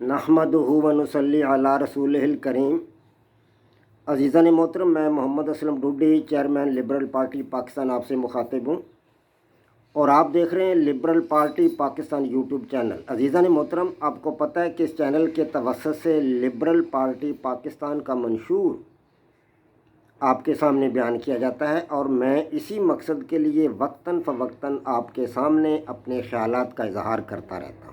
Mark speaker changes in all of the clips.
Speaker 1: نحمدہ و نصلی علی رسولہ کریم۔ عزیزان محترم، میں Muhammad Aslam Dodi, chairman liberal party Pakistan, آپ سے مخاطب ہوں اور آپ دیکھ رہے ہیں liberal party Pakistan YouTube channel. عزیزان محترم، آپ کو پتہ ہے کہ اس چینل کے توسط سے لبرل پارٹی پاکستان کا منشور آپ کے سامنے بیان کیا جاتا ہے اور میں اسی مقصد کے لیے وقتاً فوقتاً آپ کے سامنے اپنے خیالات کا اظہار کرتا رہتا ہوں۔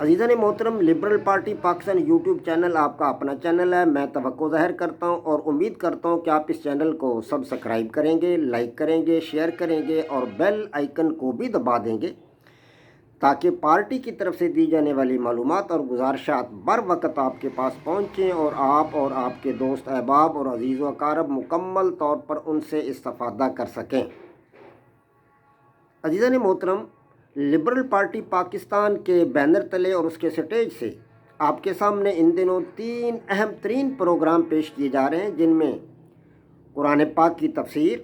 Speaker 1: عزیزان محترم، liberal party Pakistan YouTube channel آپ کا اپنا چینل ہے۔ میں توقع ظاہر کرتا ہوں اور امید کرتا ہوں کہ آپ اس چینل کو سبسکرائب کریں گے، لائک کریں گے، شیئر کریں گے اور بیل آئیکن کو بھی دبا دیں گے تاکہ پارٹی کی طرف سے دی جانے والی معلومات اور گزارشات بر وقت آپ کے پاس پہنچیں اور آپ کے دوست احباب اور عزیز و اقارب مکمل طور پر ان سے استفادہ کر سکیں۔ عزیزان محترم، لبرل پارٹی پاکستان کے بینر تلے اور اس کے سٹیج سے آپ کے سامنے ان دنوں 3 اہم ترین پروگرام پیش کیے جا رہے ہیں، جن میں قرآن پاک کی تفسیر،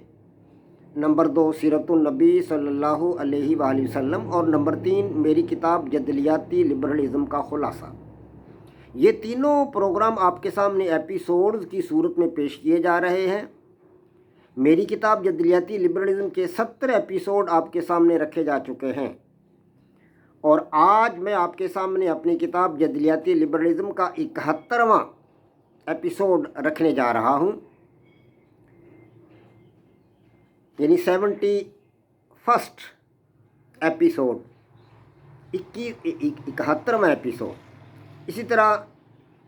Speaker 1: نمبر 2 سیرت النبی صلی اللہ علیہ وآلہ وسلم اور نمبر 3 میری کتاب جدلیاتی لبرلزم کا خلاصہ۔ یہ تینوں پروگرام آپ کے سامنے ایپیسوڈز کی صورت میں پیش کیے جا رہے ہیں۔ میری کتاب جدلیاتی لبرلزم کے 70 ایپیسوڈ آپ کے سامنے رکھے جا چکے ہیں اور آج میں آپ کے سامنے اپنی کتاب جدلیاتی لبرلزم کا 71واں ایپیسوڈ رکھنے جا رہا ہوں، یعنی 71 ایپیسوڈ، 71واں ایپیسوڈ۔ اسی طرح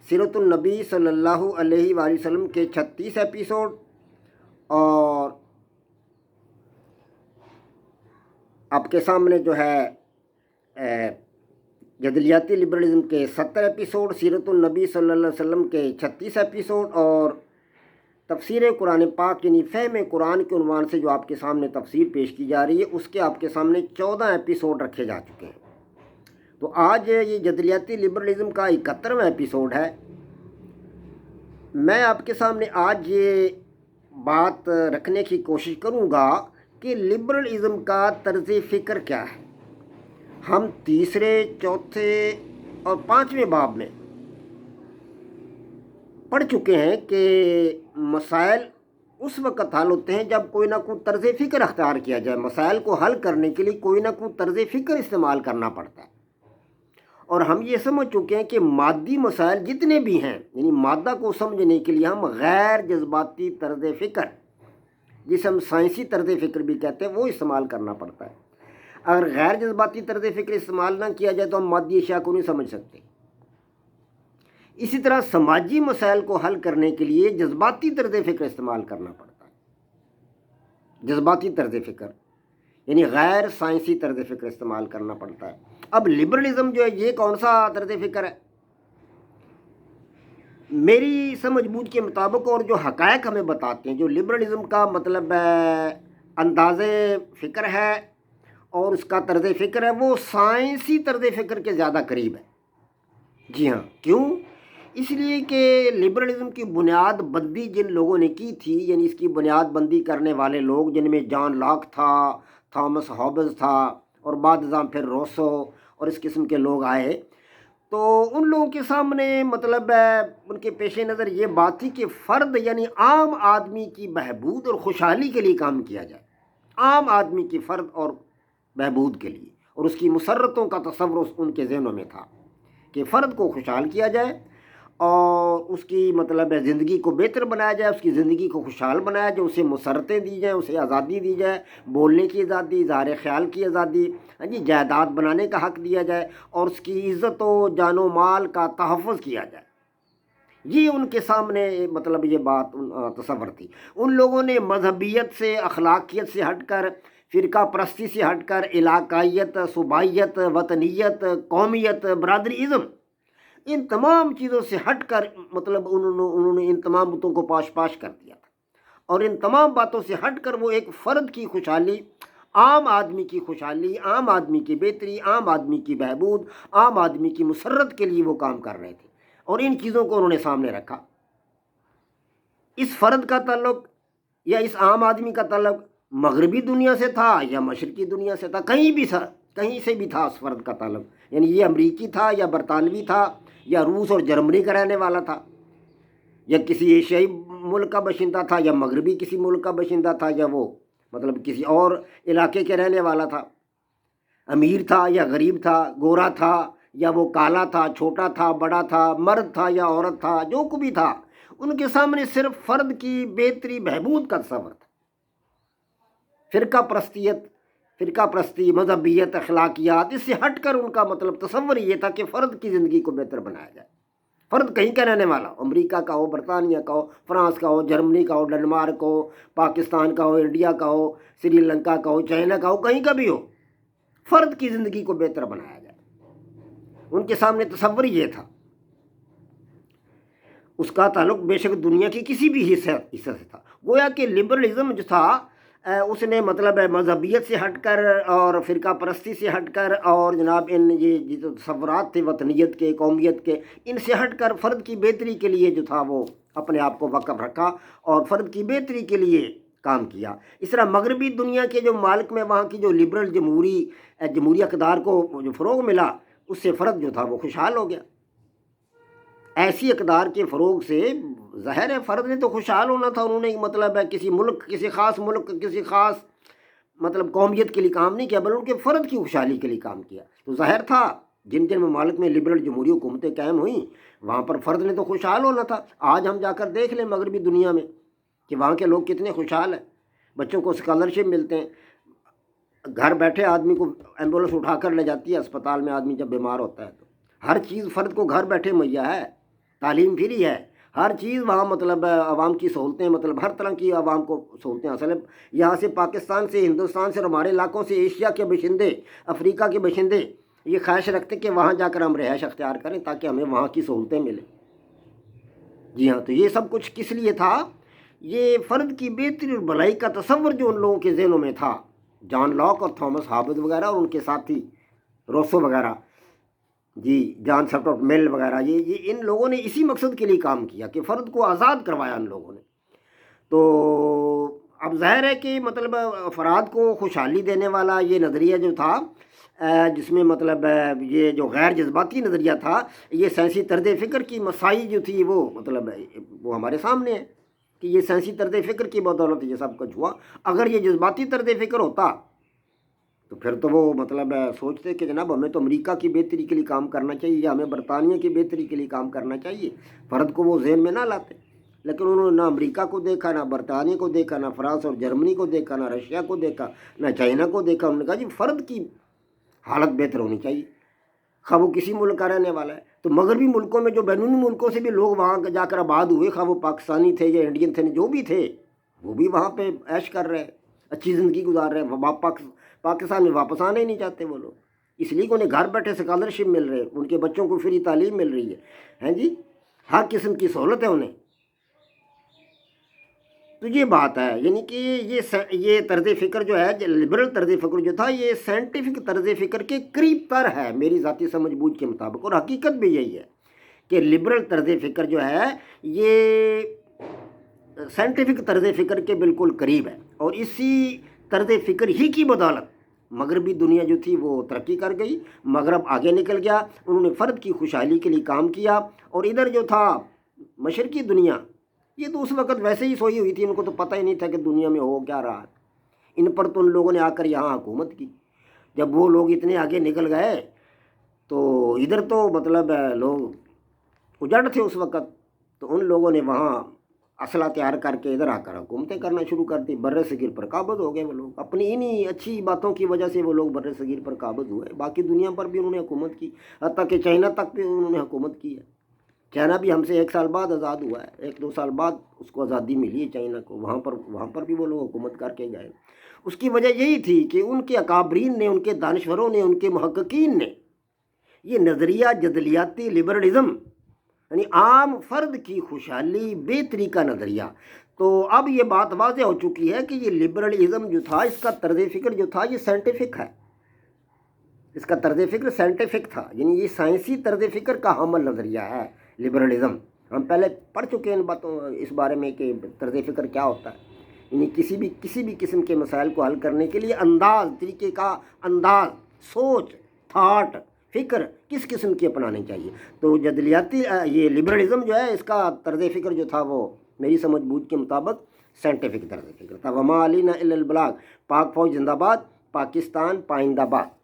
Speaker 1: سیرت النبی صلی اللہ علیہ وآلہ وسلم کے 36 ایپیسوڈ اور آپ کے سامنے جو ہے جدلیاتی لبرلزم کے 70 ایپیسوڈ، سیرت النبی صلی اللہ علیہ وسلم کے 36 ایپیسوڈ اور تفسیر قرآن پاک یعنی فہم قرآن کے عنوان سے جو آپ کے سامنے تفسیر پیش کی جا رہی ہے، اس کے آپ کے سامنے 14 ایپیسوڈ رکھے جا چکے ہیں۔ تو آج یہ جدلیاتی لبرلزم کا 71واں ایپیسوڈ ہے۔ میں آپ کے سامنے آج یہ بات رکھنے کی کوشش کروں گا کہ لبرلزم کا طرز فکر کیا ہے۔ ہم تیسرے، چوتھے اور 5ویں باب میں پڑھ چکے ہیں کہ مسائل اس وقت حل ہوتے ہیں جب کوئی نہ کوئی طرز فکر اختیار کیا جائے۔ مسائل کو حل کرنے کے لیے کوئی نہ کوئی طرز فکر استعمال کرنا پڑتا ہے اور ہم یہ سمجھ چکے ہیں کہ مادی مسائل جتنے بھی ہیں، یعنی مادہ کو سمجھنے کے لیے ہم غیر جذباتی طرز فکر، جسے ہم سائنسی طرز فکر بھی کہتے ہیں، وہ استعمال کرنا پڑتا ہے۔ اگر غیر جذباتی طرز فکر استعمال نہ کیا جائے تو ہم مادی اشیاء کو نہیں سمجھ سکتے۔ اسی طرح سماجی مسائل کو حل کرنے کے لیے جذباتی طرز فکر استعمال کرنا پڑتا ہے۔ جذباتی طرز فکر یعنی غیر سائنسی طرز فکر استعمال کرنا پڑتا ہے۔ اب لبرلزم جو ہے یہ کون سا طرز فکر ہے؟ میری سمجھ بوجھ کے مطابق اور جو حقائق ہمیں بتاتے ہیں، جو لبرلزم کا مطلب انداز فکر ہے اور اس کا طرز فکر ہے، وہ سائنسی طرز فکر کے زیادہ قریب ہے۔ جی ہاں، کیوں؟ اس لیے کہ لبرلزم کی بنیاد بندی جن لوگوں نے کی تھی، یعنی اس کی بنیاد بندی کرنے والے لوگ، جن میں جان لاک تھا، تھامس ہابز تھا اور بعد ازاں پھر روسو اور اس قسم کے لوگ آئے، تو ان لوگوں کے سامنے مطلب ان کے پیش نظر یہ بات تھی کہ فرد یعنی عام آدمی کی بہبود اور خوشحالی کے لیے کام کیا جائے، عام آدمی کی فرد اور بہبود کے لیے، اور اس کی مسرتوں کا تصور ان کے ذہنوں میں تھا کہ فرد کو خوشحال کیا جائے اور اس کی مطلب زندگی کو بہتر بنایا جائے، اس کی زندگی کو خوشحال بنایا جائے، اسے مسرتیں دی جائیں، اسے آزادی دی جائے، بولنے کی آزادی، اظہار خیال کی آزادی، جائیداد بنانے کا حق دیا جائے اور اس کی عزت و جان و مال کا تحفظ کیا جائے۔ یہ ان کے سامنے مطلب یہ بات تصور تھی۔ ان لوگوں نے مذہبیت سے، اخلاقیت سے ہٹ کر، فرقہ پرستی سے ہٹ کر، علاقائیت، صوبائیت، وطنیت، قومیت، برادری ازم، ان تمام چیزوں سے ہٹ کر مطلب انہوں نے ان تمام باتوں کو پاش کر دیا تھا اور ان تمام باتوں سے ہٹ کر وہ ایک فرد کی خوشحالی، عام آدمی کی خوشحالی، عام آدمی کی بہتری، عام آدمی کی بہبود، عام آدمی کی مسرت کے لیے وہ کام کر رہے تھے اور ان چیزوں کو انہوں نے سامنے رکھا۔ اس فرد کا تعلق یا اس عام آدمی کا تعلق مغربی دنیا سے تھا یا مشرقی دنیا سے تھا، کہیں بھی کہیں سے بھی تھا اس فرد کا تعلق، یعنی یہ امریکی تھا یا برطانوی تھا یا روس اور جرمنی کا رہنے والا تھا یا کسی ایشیائی ملک کا باشندہ تھا یا مغربی کسی ملک کا باشندہ تھا یا وہ مطلب کسی اور علاقے کے رہنے والا تھا، امیر تھا یا غریب تھا، گورا تھا یا وہ کالا تھا، چھوٹا تھا بڑا تھا، مرد تھا یا عورت تھا، جو کو بھی تھا، ان کے سامنے صرف فرد کی بہتری بہبود کا تصور تھا۔ فرقہ پرستی، مذہبیت، اخلاقیات، اس سے ہٹ کر ان کا مطلب تصور یہ تھا کہ فرد کی زندگی کو بہتر بنایا جائے۔ فرد کہیں کا رہنے والا، امریکہ کا ہو، برطانیہ کا ہو، فرانس کا ہو، جرمنی کا ہو، ڈنمارک ہو، پاکستان کا ہو، انڈیا کا ہو، سری لنکا کا ہو، چائنا کا ہو، کہیں کا بھی ہو، فرد کی زندگی کو بہتر بنایا جائے۔ ان کے سامنے تصور یہ تھا۔ اس کا تعلق بے شک دنیا کی کسی بھی حصے سے تھا۔ گویا کہ لبرلزم جو تھا اس نے مطلب مذہبیت سے ہٹ کر اور فرقہ پرستی سے ہٹ کر اور جناب ان یہ جو تصورات تھے وطنیت کے، قومیت کے، ان سے ہٹ کر فرد کی بہتری کے لیے جو تھا وہ اپنے آپ کو وقف رکھا اور فرد کی بہتری کے لیے کام کیا۔ اس طرح مغربی دنیا کے جو ممالک میں وہاں کی جو لبرل جمہوری اقدار کو جو فروغ ملا، اس سے فرد جو تھا وہ خوشحال ہو گیا۔ ایسی اقدار کے فروغ سے ظاہر ہے فرد نے تو خوشحال ہونا تھا، انہوں نے مطلب ہے کسی خاص ملک کسی خاص مطلب قومیت کے لیے کام نہیں کیا، بلکہ ان کے فرد کی خوشحالی کے لیے کام کیا۔ تو ظاہر تھا جن ممالک میں لبرل جمہوری حکومتیں قائم ہوئیں وہاں پر فرد نے تو خوشحال ہونا تھا۔ آج ہم جا کر دیکھ لیں مغربی دنیا میں کہ وہاں کے لوگ کتنے خوشحال ہیں، بچوں کو اسکالرشپ ملتے ہیں، گھر بیٹھے آدمی کو ایمبولینس اٹھا کر لے جاتی ہے اسپتال میں، آدمی جب بیمار ہوتا ہے تو ہر چیز فرد کو گھر بیٹھے مہیا ہے، تعلیم فری ہے، ہر چیز وہاں مطلب عوام کی سہولتیں، مطلب ہر طرح کی عوام کو سہولتیں حاصل ہیں۔ یہاں سے پاکستان سے، ہندوستان سے اور ہمارے علاقوں سے ایشیا کے باشندے، افریقہ کے باشندے یہ خواہش رکھتے کہ وہاں جا کر ہم رہائش اختیار کریں تاکہ ہمیں وہاں کی سہولتیں ملیں۔ جی ہاں، تو یہ سب کچھ کس لیے تھا؟ یہ فرد کی بہتری اور بھلائی کا تصور جو ان لوگوں کے ذہنوں میں تھا، جان لاک اور تھامس ہابس وغیرہ اور ان کے ساتھی روسو وغیرہ، جی جان سٹورٹ مل وغیرہ، یہ ان لوگوں نے اسی مقصد کے لیے کام کیا کہ فرد کو آزاد کروایا ان لوگوں نے۔ تو اب ظاہر ہے کہ مطلب افراد کو خوشحالی دینے والا یہ نظریہ جو تھا، جس میں مطلب یہ جو غیر جذباتی نظریہ تھا، یہ سائنسی طرز فکر کی مسائی جو تھی وہ مطلب وہ ہمارے سامنے ہے کہ یہ سائنسی طرز فکر کی بدولت یہ سب کچھ ہوا۔ اگر یہ جذباتی طرز فکر ہوتا تو پھر تو وہ مطلب سوچتے کہ جناب ہمیں تو امریکہ کی بہتری کے لیے کام کرنا چاہیے یا ہمیں برطانیہ کی بہتری کے لیے کام کرنا چاہیے، فرد کو وہ ذہن میں نہ لاتے۔ لیکن انہوں نے نہ امریکہ کو دیکھا، نہ برطانیہ کو دیکھا، نہ فرانس اور جرمنی کو دیکھا، نہ رشیا کو دیکھا، نہ چائنا کو دیکھا۔ انہوں نے کہا جی فرد کی حالت بہتر ہونی چاہیے، خواہ وہ کسی ملک کا رہنے والا ہے۔ تو مغربی ملکوں میں جو بیرونی ملکوں سے بھی لوگ وہاں جا کر آباد ہوئے، خواہ وہ پاکستانی تھے یا انڈین تھے، جو بھی تھے، وہ بھی وہاں پہ عیش کر رہے ہیں، اچھی زندگی گزار رہے ہیں۔ پاکستان میں واپس آنا ہی نہیں چاہتے وہ لوگ، اس لیے کہ انہیں گھر بیٹھے اسکالرشپ مل رہے، ان کے بچوں کو فری تعلیم مل رہی ہے جی، ہر قسم کی سہولت ہے انہیں۔ تو یہ بات ہے، یعنی کہ یہ طرز فکر جو ہے، لبرل طرز فکر جو تھا، یہ سائنٹیفک طرز فکر کے قریب تر ہے میری ذاتی سمجھ بوجھ کے مطابق، اور حقیقت بھی یہی ہے کہ لبرل طرز فکر جو ہے یہ سائنٹیفک طرز فکر کے بالکل قریب ہے، اور اسی طرز فکر ہی کی بدولت مغربی دنیا جو تھی وہ ترقی کر گئی، مغرب آگے نکل گیا، انہوں نے فرد کی خوشحالی کے لیے کام کیا۔ اور ادھر جو تھا مشرقی دنیا، یہ تو اس وقت ویسے ہی سوئی ہوئی تھی، ان کو تو پتہ ہی نہیں تھا کہ دنیا میں ہو کیا رہا ہے۔ ان پر تو ان لوگوں نے آ کر یہاں حکومت کی۔ جب وہ لوگ اتنے آگے نکل گئے تو ادھر تو مطلب لوگ اجڑ تھے اس وقت، تو ان لوگوں نے وہاں اسلحہ تیار کر کے ادھر آ کر حکومتیں کرنا شروع کر دی، بر صغیر پر قابض ہو گئے وہ لوگ۔ اپنی انہی اچھی باتوں کی وجہ سے وہ لوگ بر صغیر پر قابض ہوئے، باقی دنیا پر بھی انہوں نے حکومت کی، حتیٰ کہ چائنا تک بھی انہوں نے حکومت کی ہے۔ چائنا بھی ہم سے 1 سال بعد آزاد ہوا ہے، 1-2 سال بعد اس کو آزادی ملی ہے چائنا کو، وہاں پر بھی وہ لوگ حکومت کر کے گئے۔ اس کی وجہ یہی تھی کہ ان کے اکابرین نے، ان کے دانشوروں نے، ان کے محققین نے یہ نظریہ جدلیاتی لبرلزم، یعنی عام فرد کی خوشحالی بہتری کا نظریہ، تو اب یہ بات واضح ہو چکی ہے کہ یہ لبرلزم جو تھا، اس کا طرز فکر جو تھا یہ سائنٹیفک ہے، اس کا طرز فکر سائنٹیفک تھا، یعنی یہ سائنسی طرز فکر کا حامل نظریہ ہے لبرلزم۔ ہم پہلے پڑھ چکے ہیں ان باتوں اس بارے میں کہ طرز فکر کیا ہوتا ہے، یعنی کسی بھی قسم کے مسائل کو حل کرنے کے لیے طریقے کا انداز سوچ، تھاٹ، فکر کس قسم کی اپنانی چاہیے. تو جدلیاتی یہ لبرلزم جو ہے اس کا طرز فکر جو تھا وہ میری سمجھ بوجھ کے مطابق سائنٹیفک طرز فکر تھا. وما علینا الا البلاغ. پاک فوج زندہ باد، پاکستان پائندہ باد.